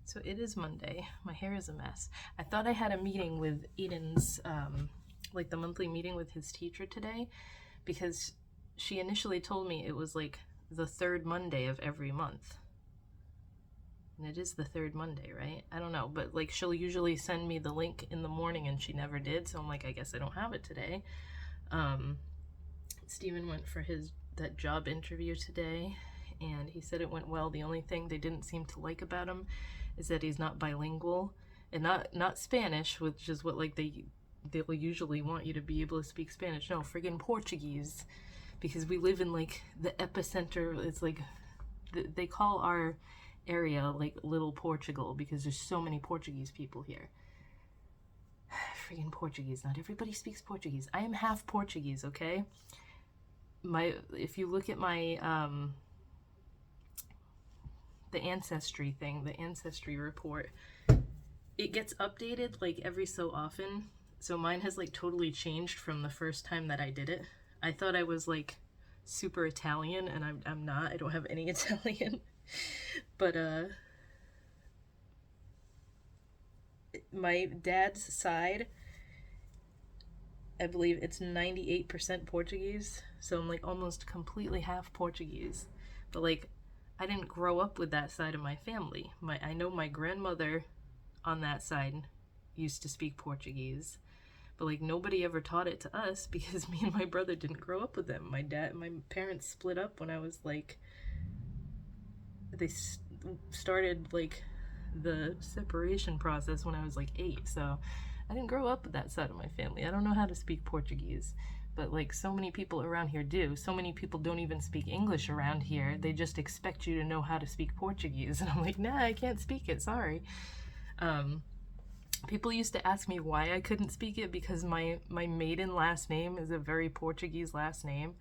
So it is Monday. My hair is a mess. I thought I had a meeting with Eden's, like the monthly meeting with his teacher today, because she initially told me it was like the third Monday of every month. And it is the third Monday, right? I don't know, but like she'll usually send me the link in the morning and she never did, so I'm like, I guess I don't have it today. Steven went for that job interview today, and he said it went well. The only thing they didn't seem to like about him is that he's not bilingual, and not Spanish, which is what like they'll usually want you to be able to speak Spanish. No, friggin' Portuguese, because we live in like the epicenter. It's like they call our area like Little Portugal because there's so many Portuguese people here. Friggin' Portuguese. Not everybody speaks Portuguese. I am half Portuguese, okay? If you look at my the ancestry thing, the ancestry report, it gets updated like every so often. So mine has like totally changed from the first time that I did it. I thought I was like super Italian, and I'm not. I don't have any Italian. But my dad's side, I believe it's 98% Portuguese, so I'm like almost completely half Portuguese. But like, I didn't grow up with that side of my family. I know my grandmother on that side used to speak Portuguese, but like nobody ever taught it to us because me and my brother didn't grow up with them. My parents split up when I was like, they started like the separation process when I was like 8, so I didn't grow up with that side of my family. I don't know how to speak Portuguese, but like so many people around here do. So many people don't even speak English around here. They just expect you to know how to speak Portuguese, and I'm like, nah, I can't speak it, sorry. People used to ask me why I couldn't speak it because my maiden last name is a very Portuguese last name.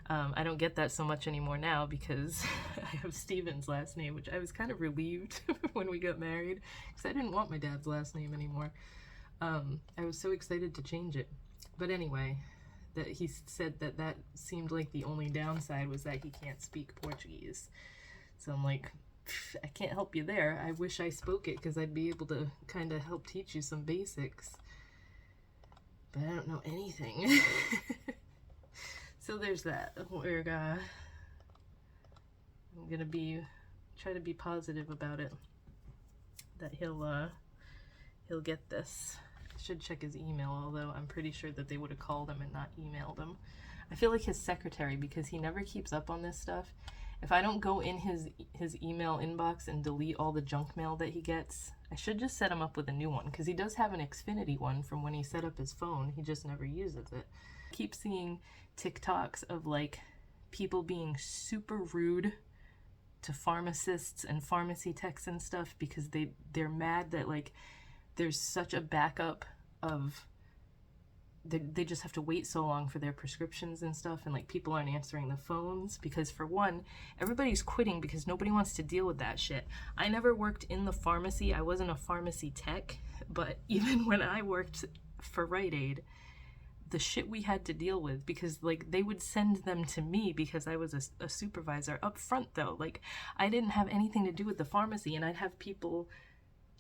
I don't get that so much anymore now because I have Steven's last name, which I was kind of relieved when we got married because I didn't want my dad's last name anymore. I was so excited to change it. But anyway, that he said that seemed like the only downside was that he can't speak Portuguese. So I'm like, I can't help you there. I wish I spoke it because I'd be able to kind of help teach you some basics. But I don't know anything. So there's that. I'm gonna try to be positive about it. That he'll get this. I should check his email, although I'm pretty sure that they would have called him and not emailed him. I feel like his secretary, because he never keeps up on this stuff. If I don't go in his email inbox and delete all the junk mail that he gets, I should just set him up with a new one, because he does have an Xfinity one from when he set up his phone. He just never uses it. I keep seeing TikToks of like people being super rude to pharmacists and pharmacy techs and stuff because they're mad that like there's such a backup of they just have to wait so long for their prescriptions and stuff, and like people aren't answering the phones because, for one, everybody's quitting because nobody wants to deal with that shit. I never worked in the pharmacy. I wasn't a pharmacy tech, but even when I worked for Rite Aid, the shit we had to deal with, because like they would send them to me because I was a supervisor up front, though. Like I didn't have anything to do with the pharmacy, and I'd have people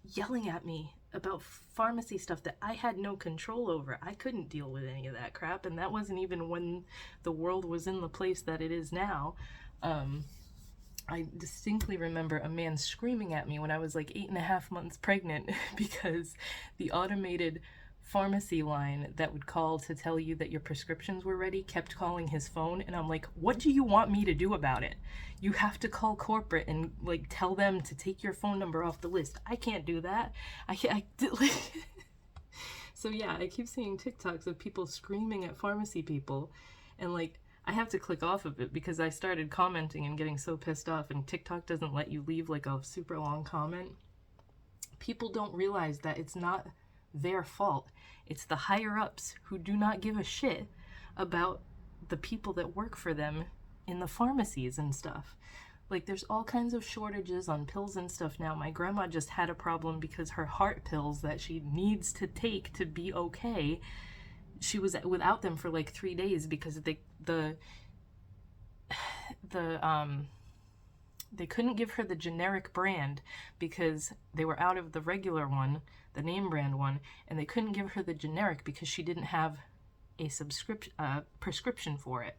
yelling at me about pharmacy stuff that I had no control over. I couldn't deal with any of that crap, and that wasn't even when the world was in the place that it is now. I distinctly remember a man screaming at me when I was like 8.5 months pregnant because the automated pharmacy line that would call to tell you that your prescriptions were ready kept calling his phone, and I'm like, what do you want me to do about it? You have to call corporate and like tell them to take your phone number off the list. I can't do that. So yeah, I keep seeing TikToks of people screaming at pharmacy people, and like I have to click off of it because I started commenting and getting so pissed off, and TikTok doesn't let you leave like a super long comment. People don't realize that it's not their fault. It's the higher ups who do not give a shit about the people that work for them in the pharmacies and stuff. Like there's all kinds of shortages on pills and stuff now. My grandma just had a problem because her heart pills that she needs to take to be okay, she was without them for like 3 days because the They couldn't give her the generic brand because they were out of the regular one, the name brand one, and they couldn't give her the generic because she didn't have a prescription for it.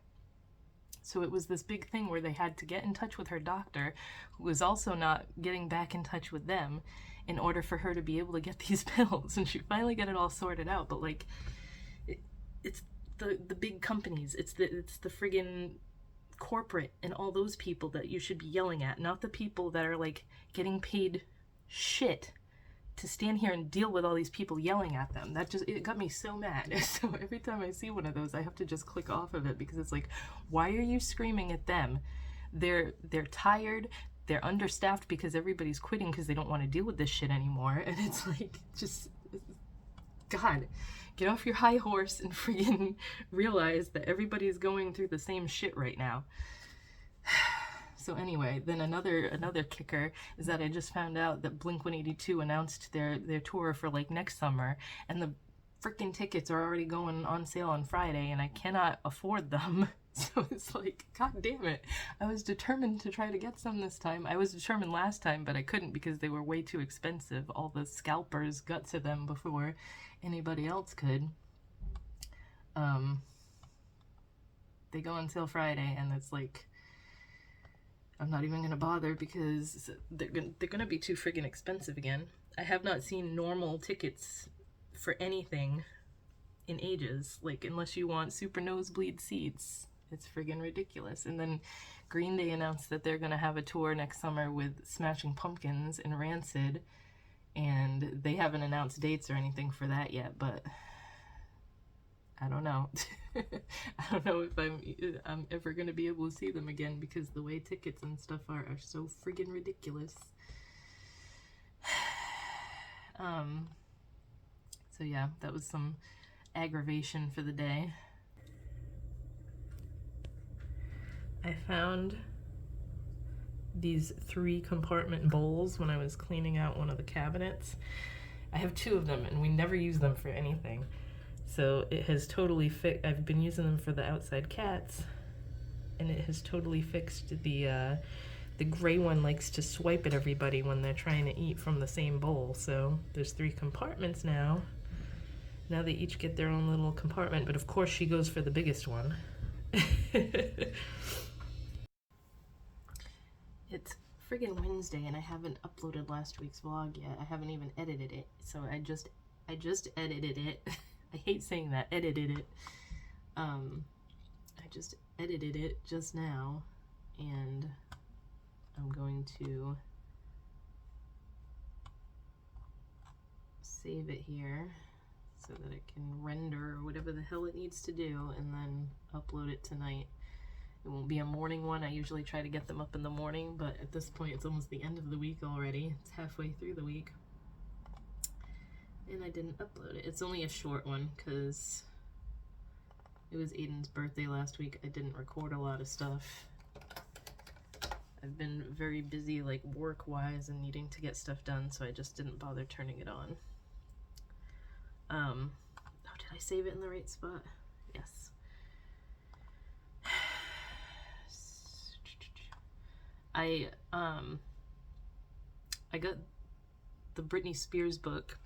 So it was this big thing where they had to get in touch with her doctor, who was also not getting back in touch with them, in order for her to be able to get these pills. And she finally got it all sorted out. But like, it's the big companies, it's the friggin' corporate and all those people that you should be yelling at, not the people that are like getting paid shit to stand here and deal with all these people yelling at them. It got me so mad. So every time I see one of those, I have to just click off of it, because it's like, why are you screaming at them? They're tired, they're understaffed because everybody's quitting because they don't want to deal with this shit anymore. And it's like, just, God, get off your high horse and freaking realize that everybody's going through the same shit right now. So anyway, then another kicker is that I just found out that Blink-182 announced their tour for like next summer, and the freaking tickets are already going on sale on Friday, and I cannot afford them. So it's like, God damn it. I was determined to try to get some this time. I was determined last time, but I couldn't because they were way too expensive. All the scalpers got to them before anybody else could. They go on sale Friday, and it's like, I'm not even gonna bother because they're gonna be too friggin' expensive again. I have not seen normal tickets for anything in ages, like, unless you want super nosebleed seats. It's friggin' ridiculous. And then Green Day announced that they're gonna have a tour next summer with Smashing Pumpkins and Rancid, and they haven't announced dates or anything for that yet, but I don't know. I don't know if I'm ever gonna be able to see them again, because the way tickets and stuff are so friggin' ridiculous. So yeah, that was some aggravation for the day. I found these 3-compartment bowls when I was cleaning out one of the cabinets. I have 2 of them, and we never use them for anything. So it has totally I've been using them for the outside cats, and it has totally fixed the gray one likes to swipe at everybody when they're trying to eat from the same bowl. So there's 3 compartments now. Now they each get their own little compartment, but of course she goes for the biggest one. It's friggin' Wednesday, and I haven't uploaded last week's vlog yet. I haven't even edited it, so I just edited it. I hate saying that, edited it. I just edited it just now, and I'm going to save it here so that it can render or whatever the hell it needs to do, and then upload it tonight. It won't be a morning one. I usually try to get them up in the morning, but at this point it's almost the end of the week already. It's halfway through the week, and I didn't upload it. It's only a short one because it was Aiden's birthday last week. I didn't record a lot of stuff. I've been very busy, like, work-wise and needing to get stuff done, so I just didn't bother turning it on. Oh, did I save it in the right spot? Yes. I got the Britney Spears book.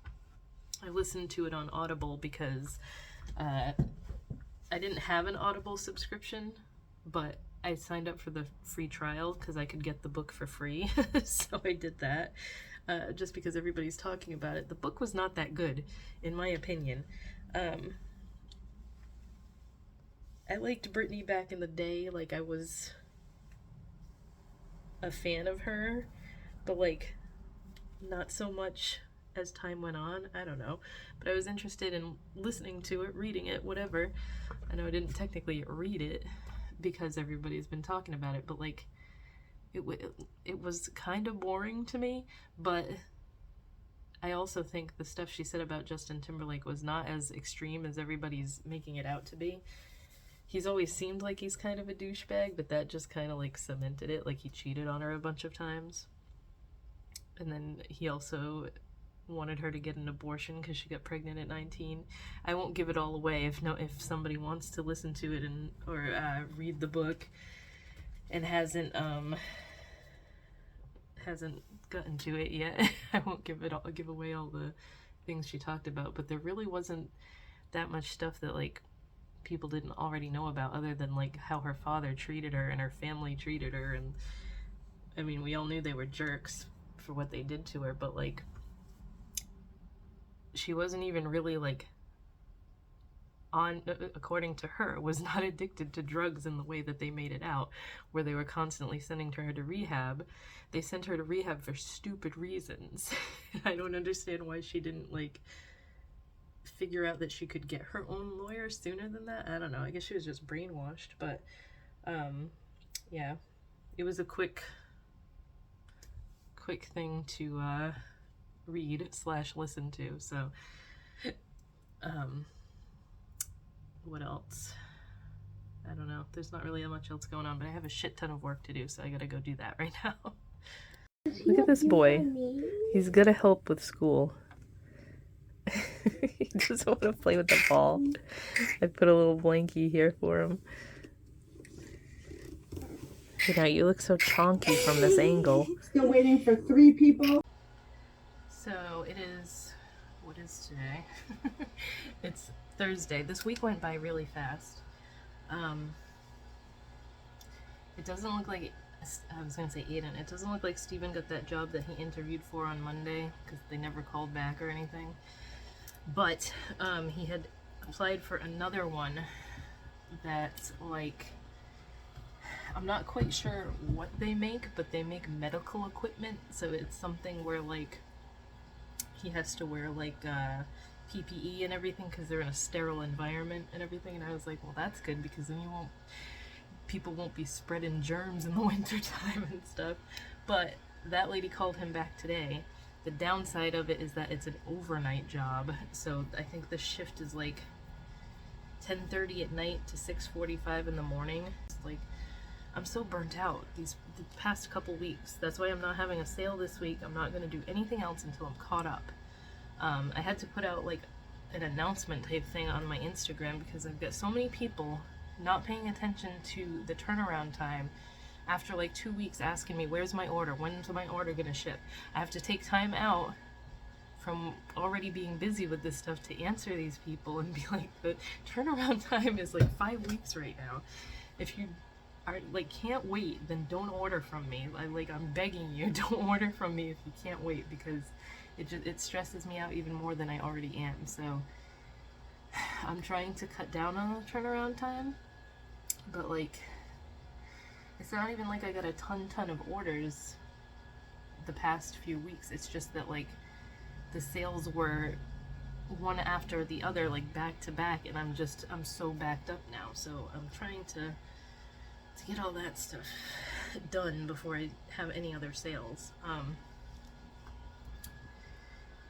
I listened to it on Audible because I didn't have an Audible subscription, but I signed up for the free trial because I could get the book for free. So I did that just because everybody's talking about it. The book was not that good, in my opinion. I liked Britney back in the day. Like, I was a fan of her, but like not so much as time went on. I don't know, but I was interested in listening to it, reading it, whatever. I know I didn't technically read it because everybody's been talking about it, but like it was kind of boring to me. But I also think the stuff she said about Justin Timberlake was not as extreme as everybody's making it out to be. He's always seemed like he's kind of a douchebag, but that just kind of like cemented it. Like, he cheated on her a bunch of times, and then he also wanted her to get an abortion because she got pregnant at 19. I won't give it all away. If somebody wants to listen to it or read the book and hasn't hasn't gotten to it yet. I won't give away all the things she talked about, but there really wasn't that much stuff that like people didn't already know about, other than like how her father treated her and her family treated her. And I mean, we all knew they were jerks for what they did to her, but like she wasn't even really like according to her, was not addicted to drugs in the way that they made it out, where they were constantly sending her to rehab. They sent her to rehab for stupid reasons. I don't understand why she didn't like figure out that she could get her own lawyer sooner than that. I don't know, I guess she was just brainwashed. But yeah, it was a quick thing to read / listen to. So what else? I don't know. There's not really much else going on, but I have a shit ton of work to do, so I gotta go do that right now. Look at this boy. He's gonna help with school. He doesn't want to play with the ball. I put a little blankie here for him. You know, you look so chonky from this angle. Still waiting for 3 people. So it is, what is today? It's Thursday. This week went by really fast. It doesn't look like, I was going to say Aiden, it doesn't look like Steven got that job that he interviewed for on Monday, because they never called back or anything. But he had applied for another one that's like, I'm not quite sure what they make, but they make medical equipment. So it's something where like he has to wear like PPE and everything, because they're in a sterile environment and everything. And I was like, well, that's good, because then people won't be spreading germs in the winter time and stuff. But that lady called him back today. The downside of it is that it's an overnight job, so I think the shift is like 10:30 at night to 6:45 in the morning. It's like, I'm so burnt out the past couple weeks. That's why I'm not having a sale this week. I'm not going to do anything else until I'm caught up. I had to put out like an announcement type thing on my Instagram, because I've got so many people not paying attention to the turnaround time after like 2 weeks asking me, where's my order? When's my order gonna ship? I have to take time out from already being busy with this stuff to answer these people and be like, the turnaround time is like 5 weeks right now. If you are like can't wait, then don't order from me. I'm begging you, don't order from me if you can't wait, because it stresses me out even more than I already am. So I'm trying to cut down on the turnaround time, but like, it's not even like I got a ton of orders the past few weeks. It's just that like the sales were one after the other, like back to back, and I'm so backed up now. So I'm trying to get all that stuff done before I have any other sales.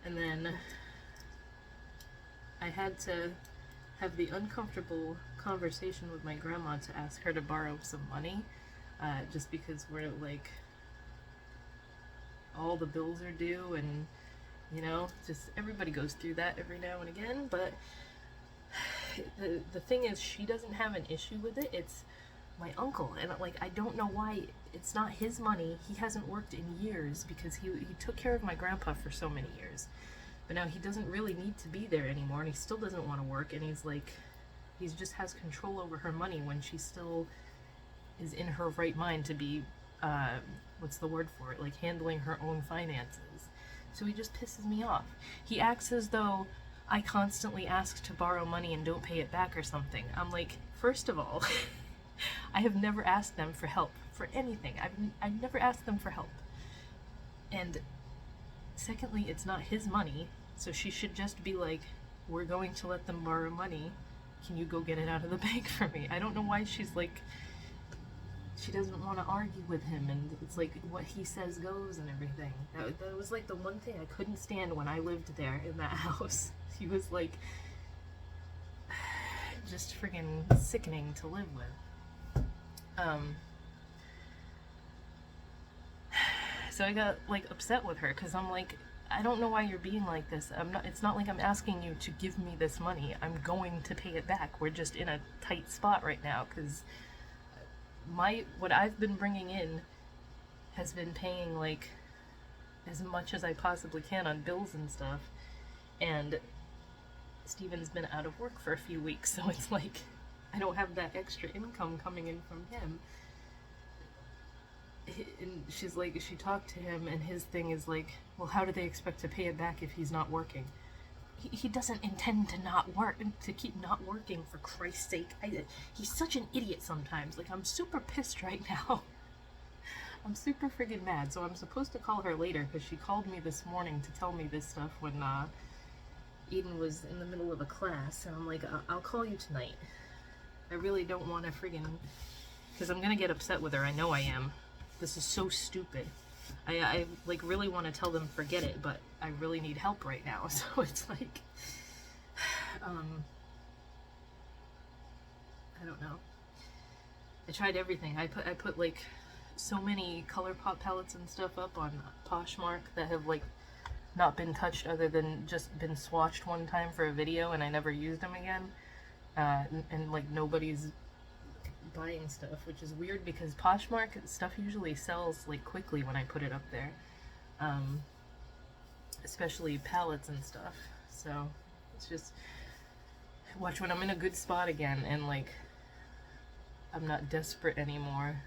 And then I had to have the uncomfortable conversation with my grandma to ask her to borrow some money, just because we're like, all the bills are due, and you know, just everybody goes through that every now and again. But the thing is, she doesn't have an issue with it. It's my uncle, and like, I don't know why. It's not his money. He hasn't worked in years, because he took care of my grandpa for so many years, but now he doesn't really need to be there anymore, and he still doesn't want to work, and he's like, he just has control over her money when she still is in her right mind to be what's the word for it, like handling her own finances. So he just pisses me off. He acts as though I constantly ask to borrow money and don't pay it back or something. I'm like, first of all, I have never asked them for help for anything. I've never asked them for help. And secondly, it's not his money, so she should just be like, we're going to let them borrow money. Can you go get it out of the bank for me? I don't know why she's like, she doesn't want to argue with him, and it's like what he says goes and everything. That was like the one thing I couldn't stand when I lived there in that house. He was like, just friggin' sickening to live with. So I got like upset with her, because I'm like, I don't know why you're being like this. It's not like I'm asking you to give me this money. I'm going to pay it back. We're just in a tight spot right now, because what I've been bringing in has been paying like as much as I possibly can on bills and stuff. And Steven's been out of work for a few weeks, so it's like I don't have that extra income coming in from him. And she's like, she talked to him, and his thing is like, well, how do they expect to pay it back if he's not working? He doesn't intend to not work, to keep not working, for Christ's sake. He's such an idiot sometimes. Like, I'm super pissed right now. I'm super friggin' mad. So I'm supposed to call her later, because she called me this morning to tell me this stuff when Eden was in the middle of a class. And I'm like, I'll call you tonight. I really don't want to friggin', because I'm gonna get upset with her. I know I am. This is so stupid. I like really want to tell them forget it, but I really need help right now. So it's like, I don't know. I tried everything. I put like so many ColourPop palettes and stuff up on Poshmark that have like not been touched other than just been swatched one time for a video, and I never used them again. And like nobody's buying stuff, which is weird because Poshmark stuff usually sells like quickly when I put it up there, especially palettes and stuff. So it's just, watch when I'm in a good spot again and like I'm not desperate anymore,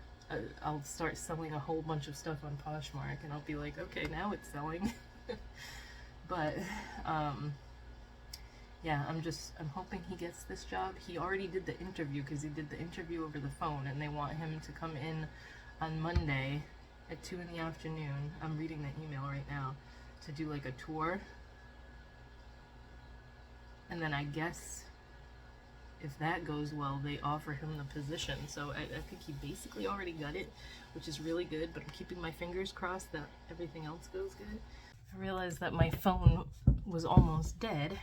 I'll start selling a whole bunch of stuff on Poshmark and I'll be like, okay, now it's selling. But yeah, I'm hoping he gets this job. He already did the interview, because he did the interview over the phone, and they want him to come in on Monday at 2 in the afternoon. I'm reading the email right now, to do like a tour. And then I guess if that goes well, they offer him the position. So I think he basically already got it, which is really good, but I'm keeping my fingers crossed that everything else goes good. I realized that my phone was almost dead.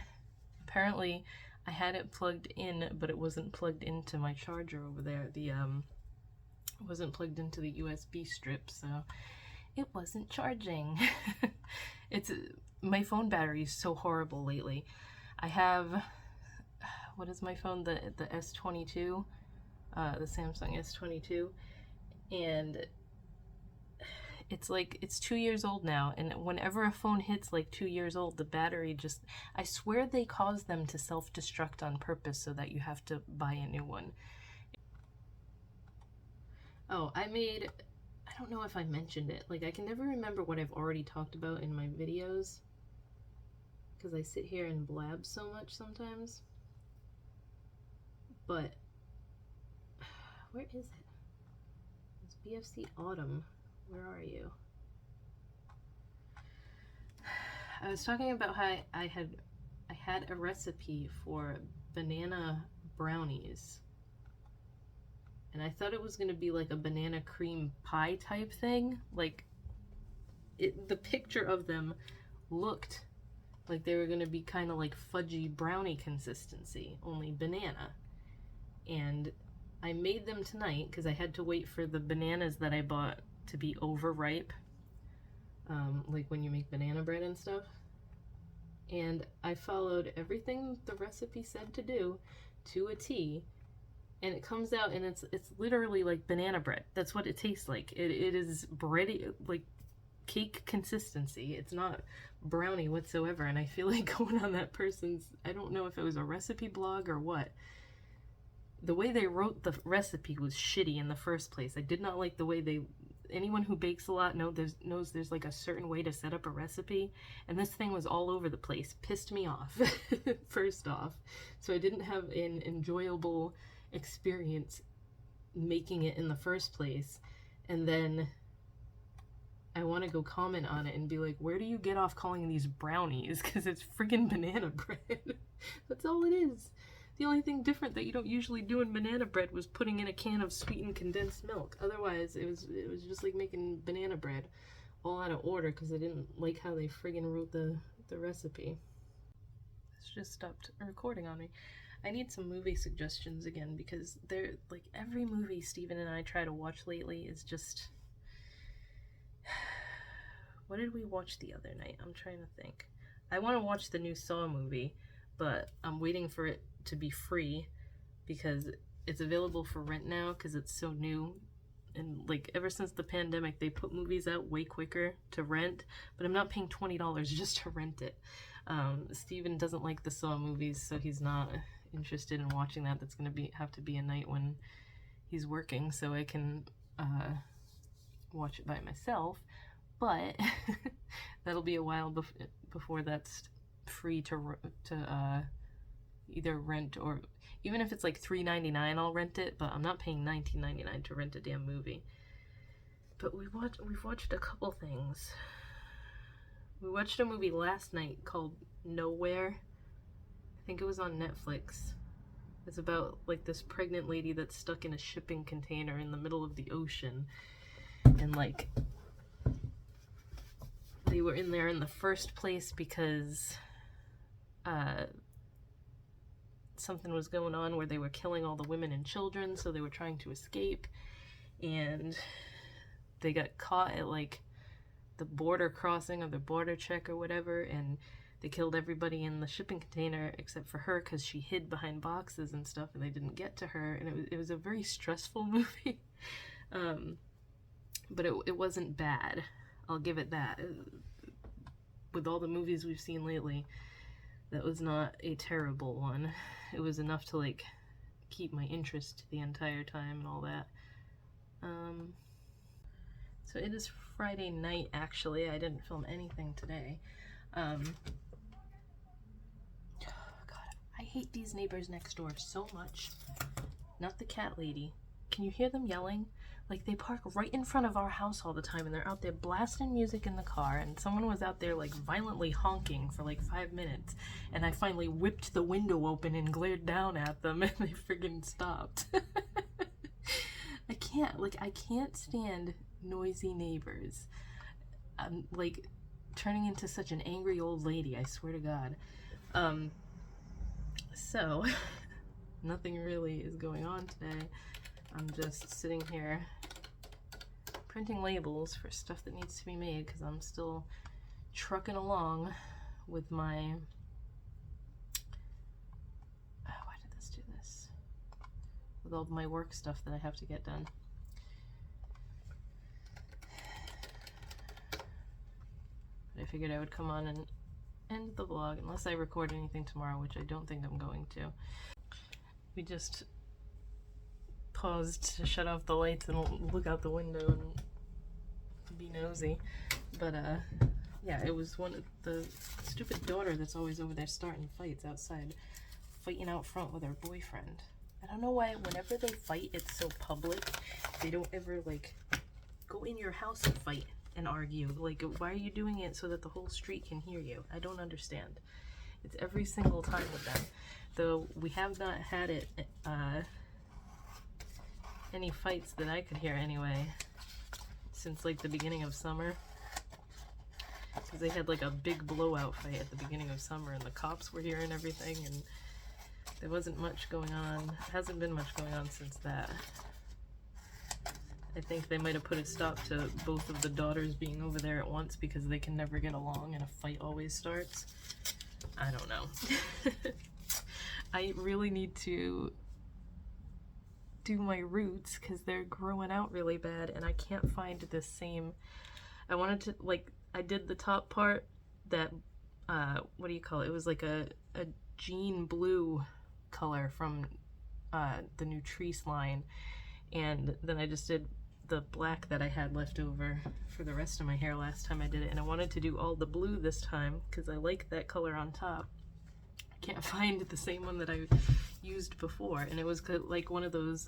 Apparently, I had it plugged in, but it wasn't plugged into my charger over there. It wasn't plugged into the USB strip, so it wasn't charging. My phone battery is so horrible lately. I have, what is my phone? The S22, the Samsung S22, and it's like, it's 2 years old now, and whenever a phone hits like 2 years old, the battery just, I swear they cause them to self-destruct on purpose so that you have to buy a new one. Oh, I don't know if I mentioned it. Like, I can never remember what I've already talked about in my videos, because I sit here and blab so much sometimes. But, where is it? It's BFC Autumn. Where are you? I was talking about how I had a recipe for banana brownies, and I thought it was going to be like a banana cream pie type thing. Like, the picture of them looked like they were going to be kind of like fudgy brownie consistency, only banana. And I made them tonight because I had to wait for the bananas that I bought to be overripe, like when you make banana bread and stuff. And I followed everything the recipe said to do to a T, and it comes out and it's literally like banana bread. That's what it tastes like. It is bready, like cake consistency. It's not brownie whatsoever. And I feel like going on that person's, I don't know if it was a recipe blog or what, the way they wrote the recipe was shitty in the first place. I did not like the way anyone who bakes a lot knows there's like a certain way to set up a recipe, and this thing was all over the place. Pissed me off, first off. So I didn't have an enjoyable experience making it in the first place, and then I want to go comment on it and be like, where do you get off calling these brownies? Because it's friggin' banana bread. That's all it is. The only thing different that you don't usually do in banana bread was putting in a can of sweetened condensed milk. Otherwise, it was just like making banana bread all out of order because I didn't like how they friggin' wrote the recipe. It's just stopped recording on me. I need some movie suggestions again, because they're like, every movie Steven and I try to watch lately is just... What did we watch the other night? I'm trying to think. I want to watch the new Saw movie, but I'm waiting for it to be free because it's available for rent now because it's so new And like ever since the pandemic, they put movies out way quicker to rent, but I'm not paying $20 just to rent it. Steven doesn't like the Saw movies, so he's not interested in watching that. That's gonna have to be a night when he's working, so I can watch it by myself. But that'll be a while before that's free to either rent, or even if it's like $3.99, I'll rent it. But I'm not paying $19.99 to rent a damn movie. But we've watched a couple things. We watched a movie last night called Nowhere. I think it was on Netflix. It's about like this pregnant lady that's stuck in a shipping container in the middle of the ocean, and like they were in there in the first place because something was going on where they were killing all the women and children, so they were trying to escape, and they got caught at like the border crossing or the border check or whatever, and they killed everybody in the shipping container except for her because she hid behind boxes and stuff, and they didn't get to her, and it was a very stressful movie. But it wasn't bad, I'll give it that. With all the movies we've seen lately, that was not a terrible one. It was enough to like keep my interest the entire time and all that. So it is Friday night, actually. I didn't film anything today. God, I hate these neighbors next door so much. Not the cat lady. Can you hear them yelling? Like, they park right in front of our house all the time, and they're out there blasting music in the car, and someone was out there like violently honking for like 5 minutes, and I finally whipped the window open and glared down at them, and they friggin' stopped. I can't stand noisy neighbors. I'm like turning into such an angry old lady, I swear to God. So nothing really is going on today. I'm just sitting here printing labels for stuff that needs to be made because I'm still trucking along with my why did this do this? With all my work stuff that I have to get done. But I figured I would come on and end the vlog unless I record anything tomorrow, which I don't think I'm going to. We just paused to shut off the lights and look out the window and be nosy. But yeah, it was one of the stupid daughter that's always over there starting fights outside, fighting out front with her boyfriend. I don't know why whenever they fight it's so public. They don't ever like go in your house and fight and argue. Like, why are you doing it so that the whole street can hear you? I don't understand. It's every single time with them. Though we have not had it any fights that I could hear anyway since like the beginning of summer, because they had like a big blowout fight at the beginning of summer and the cops were here and everything, and there wasn't much going on. Hasn't been much going on since that. I think they might have put a stop to both of the daughters being over there at once because they can never get along and a fight always starts. I don't know. I really need to do my roots because they're growing out really bad and I can't find the same. I wanted to, like, I did the top part that what do you call it? It was like a jean blue color from the Nutrice line, and then I just did the black that I had left over for the rest of my hair last time I did it, and I wanted to do all the blue this time because I like that color on top. I can't find the same one that I used before, and it was like one of those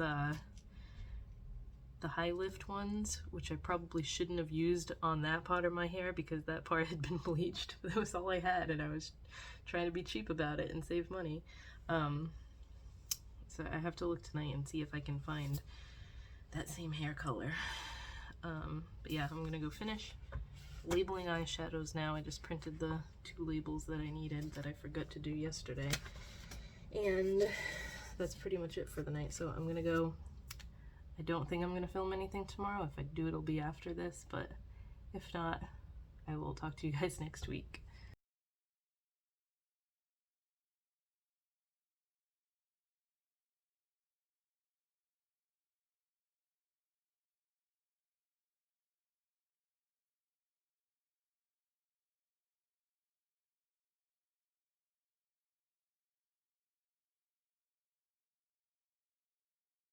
the high lift ones, which I probably shouldn't have used on that part of my hair because that part had been bleached. That was all I had, and I was trying to be cheap about it and save money. So I have to look tonight and see if I can find that same hair color. But yeah, I'm gonna go finish labeling eyeshadows now. I just printed the 2 labels that I needed that I forgot to do yesterday, and that's pretty much it for the night. So I'm gonna go. I don't think I'm gonna film anything tomorrow. If I do, it'll be after this, but if not, I will talk to you guys next week.